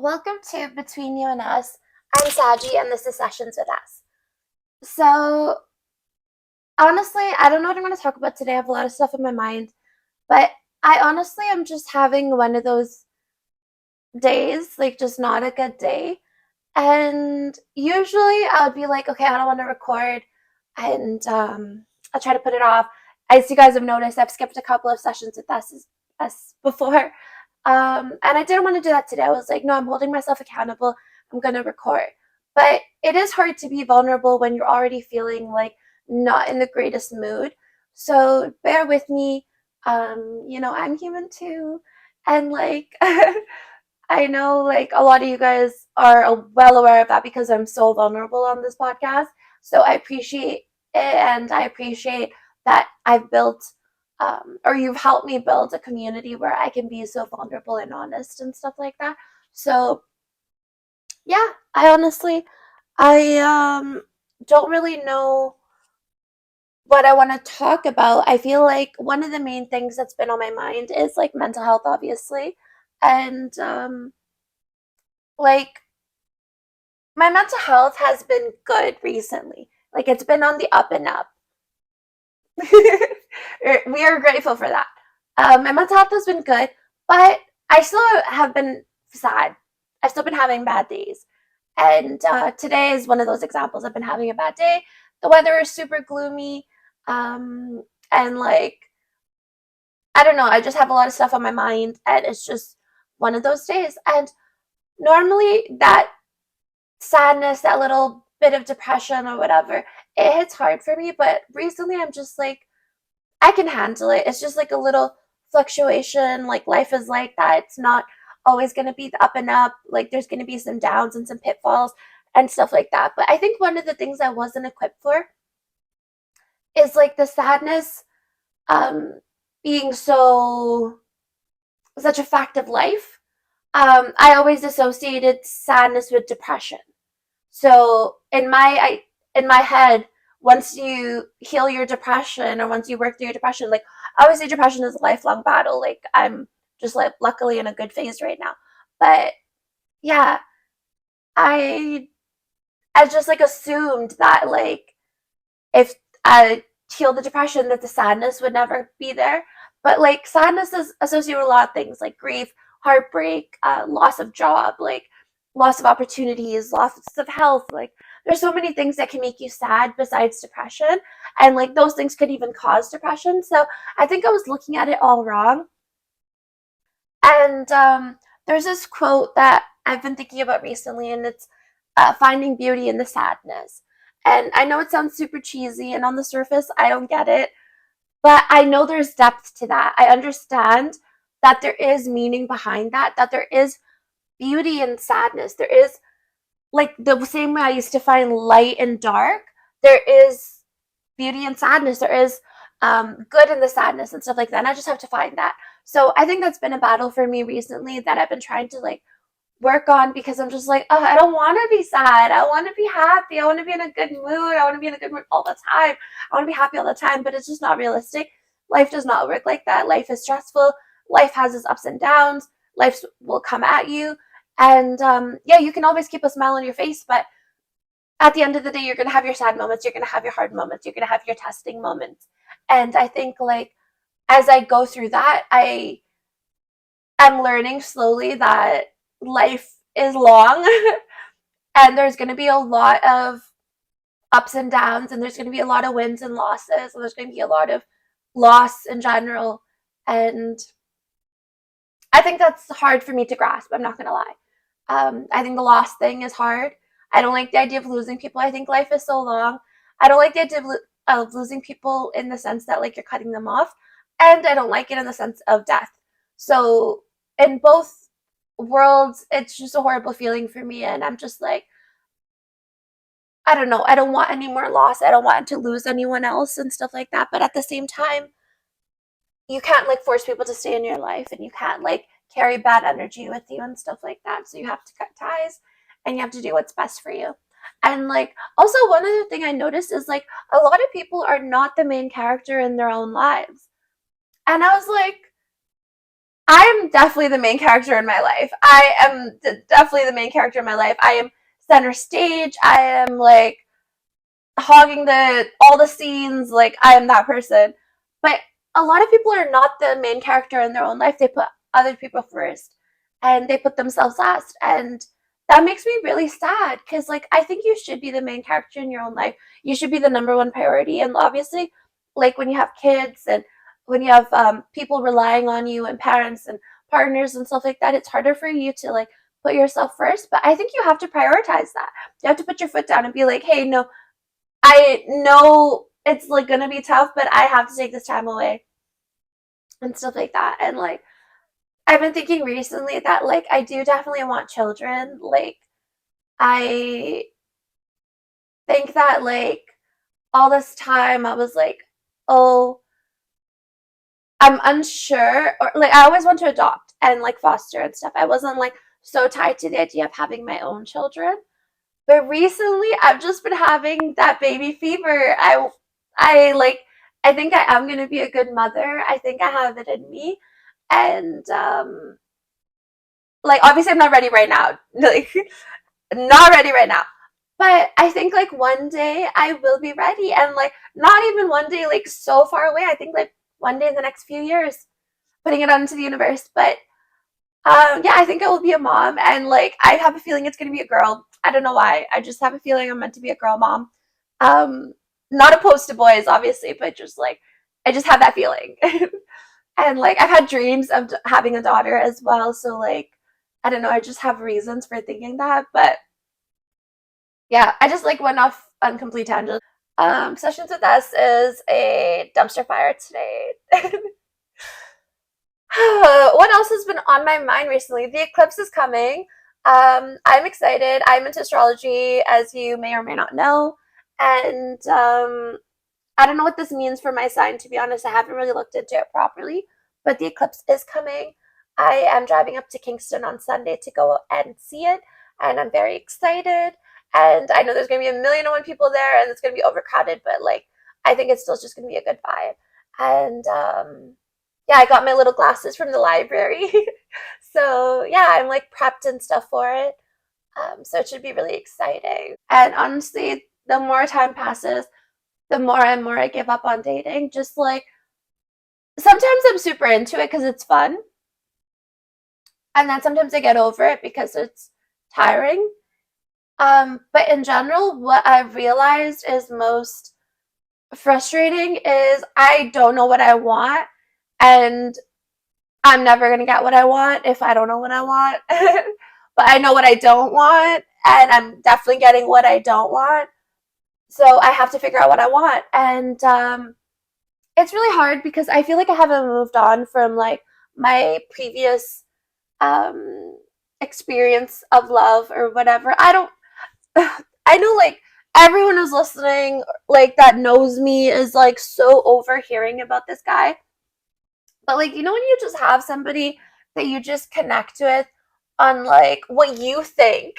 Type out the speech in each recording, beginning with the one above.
Welcome to Between You and Us. I'm Saji, and this is Sessions with Us. So, honestly, I don't know what I'm going to talk about today. I have a lot of stuff in my mind, but I honestly am just having one of those days, like just not a good day. And usually I would be like, okay, I don't want to record, and I'll try to put it off. As you guys have noticed, I've skipped a couple of sessions with us before. And I didn't want to do that today. I was like, no, I'm holding myself accountable. I'm going to record. But it is hard to be vulnerable when you're already feeling like not in the greatest mood. So bear with me. I'm human too. And like, I know like a lot of you guys are well aware of that because I'm so vulnerable on this podcast. So I appreciate it, and I appreciate that I've built or you've helped me build a community where I can be so vulnerable and honest and stuff like that. So yeah, I honestly don't really know what I want to talk about. I feel like one of the main things that's been on my mind is like mental health, obviously. And like my mental health has been good recently. Like it's been on the up and up. We are grateful for that. My mental health has been good, but I still have been sad. I've still been having bad days. And today is one of those examples. I've been having a bad day. The weather is super gloomy. Um, and like, I don't know, I just have a lot of stuff on my mind, and it's just one of those days. And normally that sadness, that little bit of depression or whatever, it hits hard for me. But recently, I'm just like, I can handle it. It's just like a little fluctuation. Like life is like that. It's not always going to be the up and up. Like there's going to be some downs and some pitfalls and stuff like that. But I think one of the things I wasn't equipped for is like the sadness um, being such a fact of life. I always associated sadness with depression. So in my head, once you heal your depression or once you work through your depression, like obviously depression is a lifelong battle. Like I'm just like luckily in a good phase right now. But yeah, I I just like assumed that like if I healed the depression that the sadness would never be there. But like sadness is associated with a lot of things like grief, heartbreak, loss of job, like loss of opportunities, loss of health. Like there's so many things that can make you sad besides depression. And like those things could even cause depression. So I think I was looking at it all wrong. And there's this quote that I've been thinking about recently, and it's finding beauty in the sadness. And I know it sounds super cheesy, and on the surface, I don't get it, but I know there's depth to that. I understand that there is meaning behind that, that there is beauty in sadness. There is, like, the same way I used to find light and dark, there is beauty and sadness. There is good in the sadness and stuff like that. And I just have to find that. So I think that's been a battle for me recently that I've been trying to like work on because I'm just like, oh, I don't want to be sad. I want to be happy. I want to be in a good mood. I want to be in a good mood all the time. I want to be happy all the time, but it's just not realistic. Life does not work like that. Life is stressful. Life has its ups and downs. Life will come at you. And yeah, you can always keep a smile on your face, but at the end of the day, you're going to have your sad moments. You're going to have your hard moments. You're going to have your testing moments. And I think, like, as I go through that, I am learning slowly that life is long and there's going to be a lot of ups and downs, and there's going to be a lot of wins and losses, and there's going to be a lot of loss in general. And I think that's hard for me to grasp. I'm not going to lie. I think the loss thing is hard. I don't like the idea of losing people. I think life is so long. I don't like the idea of losing people in the sense that like you're cutting them off, and I don't like it in the sense of death. So in both worlds, it's just a horrible feeling for me, and I'm just like, I don't know. I don't want any more loss. I don't want to lose anyone else and stuff like that. But at the same time, you can't like force people to stay in your life, and you can't like carry bad energy with you and stuff like that. So you have to cut ties, and you have to do what's best for you. And like also one other thing I noticed is like a lot of people are not the main character in their own lives. And I was like, I'm definitely the main character in my life. I am definitely the main character in my life. I am center stage. I am like hogging the all the scenes. Like I am that person. But a lot of people are not the main character in their own life. They put other people first, and they put themselves last, and that makes me really sad because like I think you should be the main character in your own life. You should be the number one priority, and obviously, like when you have kids and when you have people relying on you and parents and partners and stuff like that, it's harder for you to like put yourself first. But I think you have to prioritize that. You have to put your foot down and be like, hey, no, I know it's like gonna be tough, but I have to take this time away and stuff like that. And like I've been thinking recently that like I do definitely want children. Like I think that like all this time I was like, oh, I'm unsure, or like I always want to adopt and like foster and stuff. I wasn't like so tied to the idea of having my own children. But recently I've just been having that baby fever. I like I think I am gonna be a good mother. I think I have it in me. And like obviously I'm not ready right now. Like not ready right now. But I think like one day I will be ready, and like not even one day like so far away. I think like one day in the next few years, putting it out into the universe. But yeah, I think I will be a mom, and like I have a feeling it's gonna be a girl. I don't know why. I just have a feeling I'm meant to be a girl mom. Um, Not opposed to boys, obviously, but just like I just have that feeling. And like I've had dreams of having a daughter as well, so like I don't know. I just have reasons for thinking that, but yeah, I just like went off on complete tangent. Sessions with us is a dumpster fire today. What else has been on my mind recently? The eclipse is coming. I'm excited. I'm into astrology, as you may or may not know. And I don't know what this means for my sign, to be honest. I haven't really looked into it properly, but the eclipse is coming. I am driving up to Kingston on Sunday to go and see it, and I'm very excited. And I know there's going to be a million and one people there, and it's going to be overcrowded, but like, I think it's still just going to be a good vibe. And yeah, I got my little glasses from the library. So yeah, I'm like prepped and stuff for it. So it should be really exciting. And honestly, the more time passes, the more and more I give up on dating. Just like sometimes I'm super into it because it's fun. And then sometimes I get over it because it's tiring. But in general, what I've realized is most frustrating is I don't know what I want, and I'm never gonna get what I want if I don't know what I want. But I know what I don't want, and I'm definitely getting what I don't want. So I have to figure out what I want. And it's really hard because I feel like I haven't moved on from like my previous um experience of love or whatever. I don't I know like everyone who's listening like that knows me is like so over hearing about this guy. But like, you know, when you just have somebody that you just connect with on like what you think,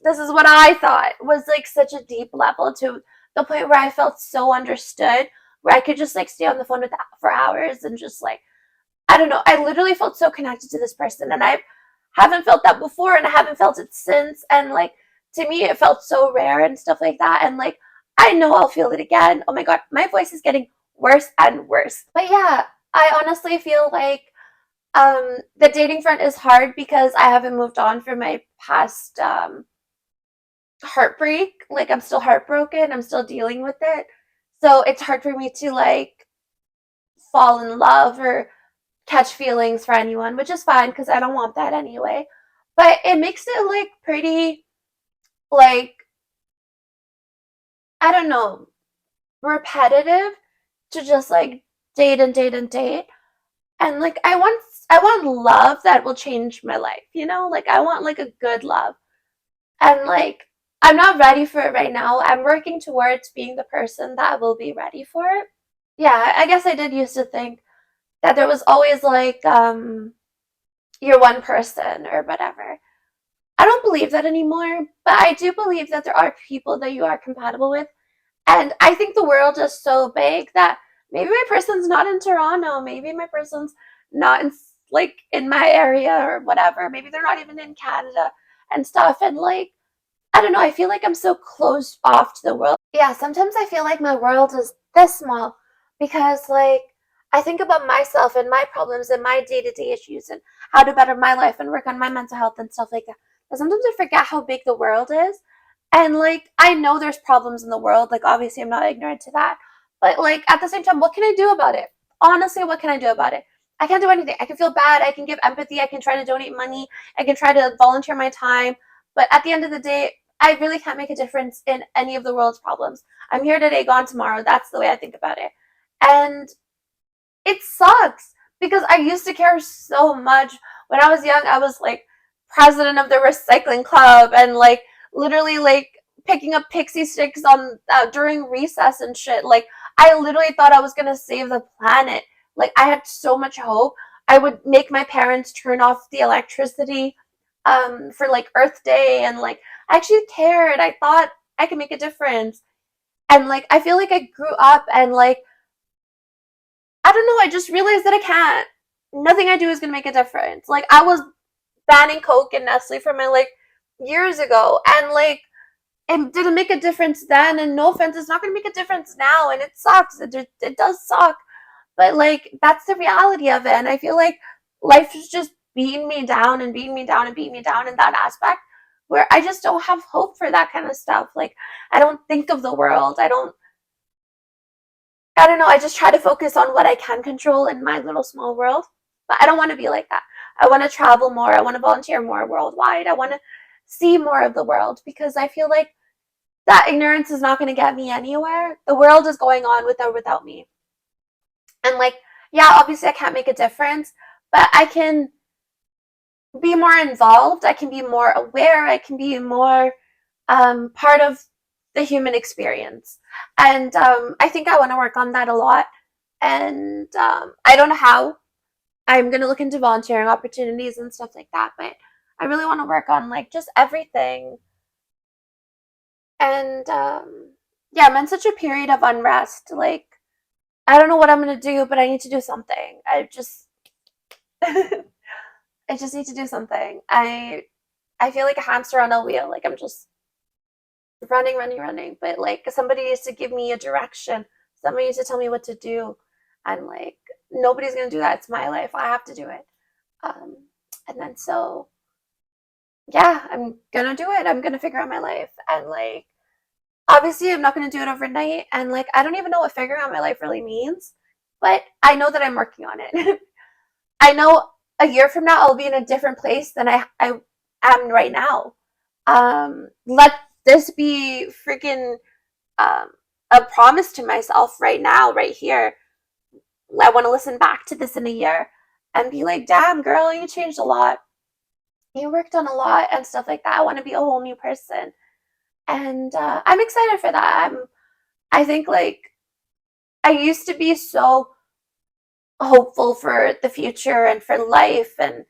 this is what I thought was like such a deep level, to the point where I felt so understood, where I could just like stay on the phone with for hours and just like, I don't know, I literally felt so connected to this person, and I haven't felt that before, and I haven't felt it since. And like, to me, it felt so rare and stuff like that. And like, I know I'll feel it again. Oh my God, my voice is getting worse and worse. But yeah, I honestly feel like the dating front is hard because I haven't moved on from my past heartbreak. Like I'm still heartbroken. I'm still dealing with it. So it's hard for me to like fall in love or catch feelings for anyone, which is fine because I don't want that anyway. But it makes it like pretty like I don't know, repetitive to just like date and date and date. And like I want love that will change my life, you know? Like I want like a good love. And like I'm not ready for it right now. I'm working towards being the person that will be ready for it. Yeah, I guess I did used to think that there was always like you're one person or whatever. I don't believe that anymore, but I do believe that there are people that you are compatible with. And I think the world is so big that maybe my person's not in Toronto, maybe my person's not in like in my area or whatever. Maybe they're not even in Canada and stuff. And like, I don't know, I feel like I'm so closed off to the world. Yeah, sometimes I feel like my world is this small because like I think about myself and my problems and my day-to-day issues and how to better my life and work on my mental health and stuff like that. But sometimes I forget how big the world is. And like I know there's problems in the world, like obviously I'm not ignorant to that. But like at the same time, what can I do about it? Honestly, what can I do about it? I can't do anything. I can feel bad, I can give empathy, I can try to donate money, I can try to volunteer my time, but at the end of the day, I really can't make a difference in any of the world's problems. I'm here today, gone tomorrow. That's the way I think about it. And it sucks because I used to care so much. When I was young, I was like president of the recycling club and like literally like picking up pixie sticks on during recess and shit. Like I literally thought I was going to save the planet. Like I had so much hope. I would make my parents turn off the electricity for like Earth Day and like I actually cared. I thought I could make a difference. And like I feel like I grew up and like I don't know, I just realized that I can't. Nothing I do is gonna make a difference. Like I was banning Coke and Nestle for my like years ago and like it didn't make a difference then and no offense, it's not gonna make a difference now and it sucks. It does suck. But like that's the reality of it. And I feel like life is just beating me down and beating me down and beating me down in that aspect where I just don't have hope for that kind of stuff. Like I don't think of the world. I don't know, I just try to focus on what I can control in my little small world. But I don't want to be like that. I want to travel more. I want to volunteer more worldwide. I want to see more of the world because I feel like that ignorance is not going to get me anywhere. The world is going on with or without me. And like, yeah, obviously I can't make a difference, but I can be more involved. I can be more aware. I can be more part of the human experience. And I think I want to work on that a lot. And I don't know how. I'm going to look into volunteering opportunities and stuff like that, but I really want to work on like just everything. And yeah, I'm in such a period of unrest. Like, I don't know what I'm going to do, but I need to do something. I just need to do something. I feel like a hamster on a wheel. Like I'm just running, running, running. But like somebody needs to give me a direction. Somebody needs to tell me what to do. And like nobody's gonna do that. It's my life. I have to do it. Um, and then so yeah, I'm gonna do it. I'm gonna figure out my life. And like obviously I'm not gonna do it overnight. And like I don't even know what figuring out my life really means. But I know that I'm working on it. I know a year from now I'll be in a different place than I am right now. Let this be freaking um, a promise to myself right now, right here. I want to listen back to this in a year and be like, damn, girl, you changed a lot. You worked on a lot and stuff like that. I want to be a whole new person. And I'm excited for that. I think like I used to be so hopeful for the future and for life and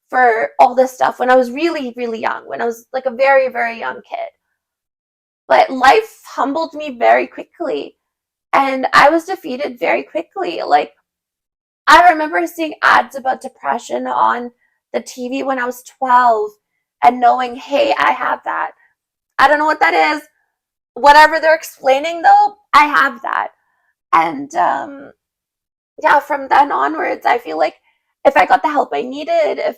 for all this stuff when I was really, really young, when I was like a very, very young kid. But life humbled me very quickly and I was defeated very quickly. Like, I remember seeing ads about depression on the TV when I was 12 and knowing, hey, I have that. I don't know what that is. Whatever they're explaining, though, I have that. And yeah, from then onwards, I feel like if I got the help I needed, if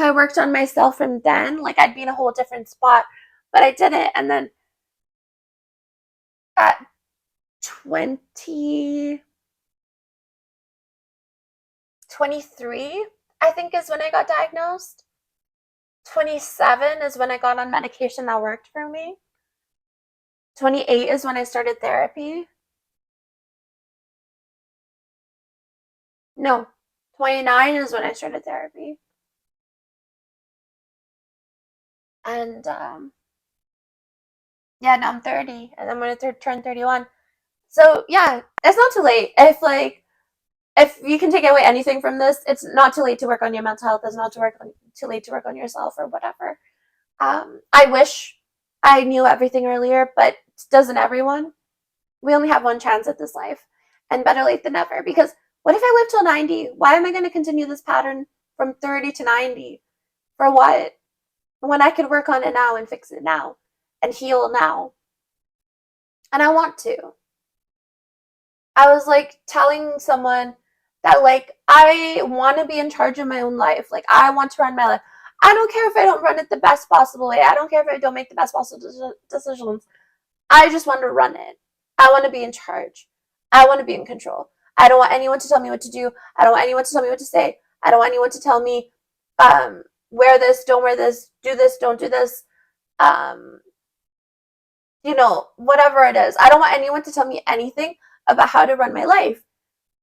I worked on myself from then, like I'd be in a whole different spot. But I didn't. And then at 23, I think is when I got diagnosed. 27 is when I got on medication that worked for me. 28 is when I started therapy. No, 29 is when I started therapy. And yeah, now I'm 30 and I'm gonna turn 31. So yeah, it's not too late. If you can take away anything from this, it's not too late to work on your mental health. It's not too late to work on yourself or whatever. I wish I knew everything earlier, but doesn't everyone? We only have one chance at this life, and better late than never. Because What if I live till 90? Why am I going to continue this pattern from 30 to 90? For what? When I could work on it now and fix it now and heal now. And I want to. I was like telling someone that like I want to be in charge of my own life. Like I want to run my life. I don't care if I don't run it the best possible way. I don't care if I don't make the best possible decisions. I just want to run it. I want to be in charge. I want to be in control. I don't want anyone to tell me what to do. I don't want anyone to tell me what to say. I don't want anyone to tell me wear this, don't wear this, do this, don't do this. Whatever it is. I don't want anyone to tell me anything about how to run my life.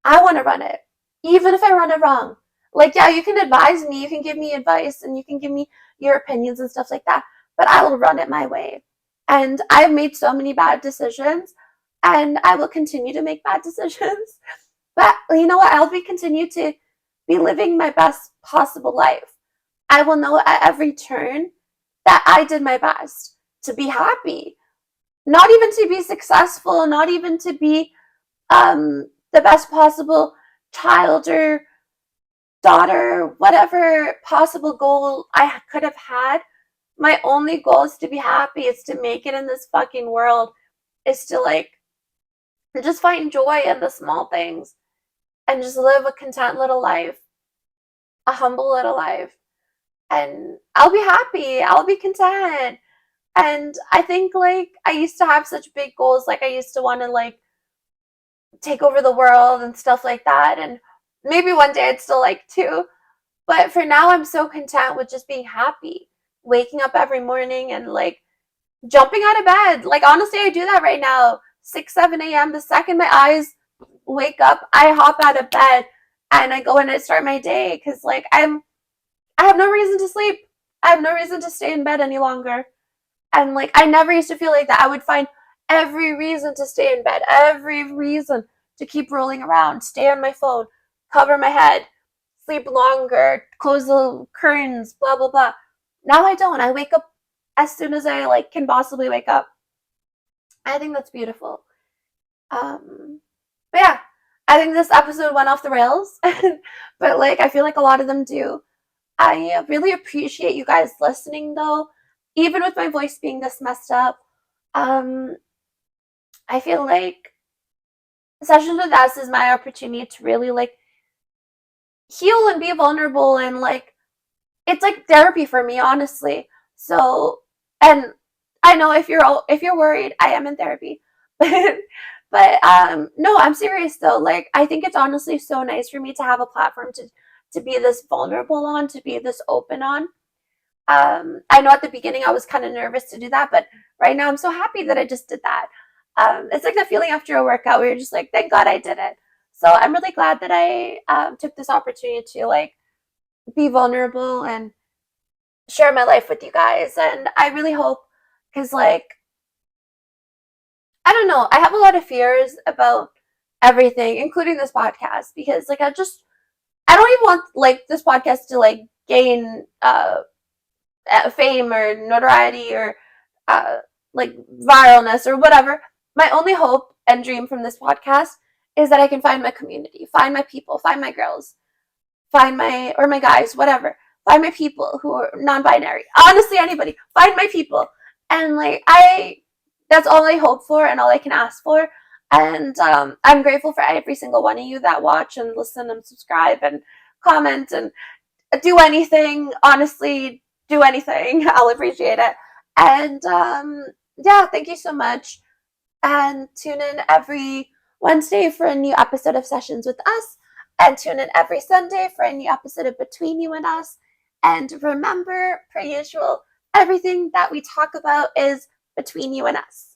I want to run it, even if I run it wrong. Like, yeah, you can advise me, you can give me advice, and you can give me your opinions and stuff like that, but I will run it my way. And I've made so many bad decisions, and I will continue to make bad decisions. But you know what? I'll continue to be living my best possible life. I will know at every turn that I did my best to be happy. Not even to be successful, not even to be the best possible child or daughter, whatever possible goal I could have had. My only goal is to be happy. It's to make it in this fucking world. Is to like just find joy in the small things and just live a content little life, a humble little life. And I'll be happy. I'll be content. And I think like I used to have such big goals. Like I used to want to like take over the world and stuff like that. And maybe one day I'd still like to. But for now, I'm so content with just being happy. Waking up every morning and like jumping out of bed. Like honestly, I do that right now. 6, 7 a.m. The second my eyes wake up, I hop out of bed and I go in and start my day. Because like I have no reason to sleep. I have no reason to stay in bed any longer. And like I never used to feel like that. I would find every reason to stay in bed, every reason to keep rolling around, stay on my phone, cover my head, sleep longer, close the curtains, blah blah blah. Now I don't. I wake up as soon as I like can possibly wake up. I think that's beautiful. But yeah, I think this episode went off the rails, but like I feel like a lot of them do. I really appreciate you guys listening though, even with my voice being this messed up. I feel like Sessions with Us is my opportunity to really like heal and be vulnerable, and like it's like therapy for me, honestly. So, and I know if you're worried, I am in therapy, but no, I'm serious though. Like I think it's honestly so nice for me to have a platform to be this vulnerable on, to be this open on. I know at the beginning I was kind of nervous to do that, but right now I'm so happy that I just did that. It's like the feeling after a workout where you're just like, thank God I did it. So I'm really glad that I took this opportunity to like be vulnerable and share my life with you guys. And I really hope, because like, I don't know, I have a lot of fears about everything, including this podcast, because like I don't even want like this podcast to like gain fame or notoriety or like viralness or whatever. My only hope and dream from this podcast is that I can find my community, find my people, find my girls, find my guys, whatever. Find my people who are non-binary. Honestly, anybody. Find my people. And like that's all I hope for and all I can ask for. And I'm grateful for every single one of you that watch and listen and subscribe and comment and do anything. Honestly, do anything. I'll appreciate it. And yeah, thank you so much. And tune in every Wednesday for a new episode of Sessions with Us. And tune in every Sunday for a new episode of Between You and Us. And remember, per usual, everything that we talk about is between you and us.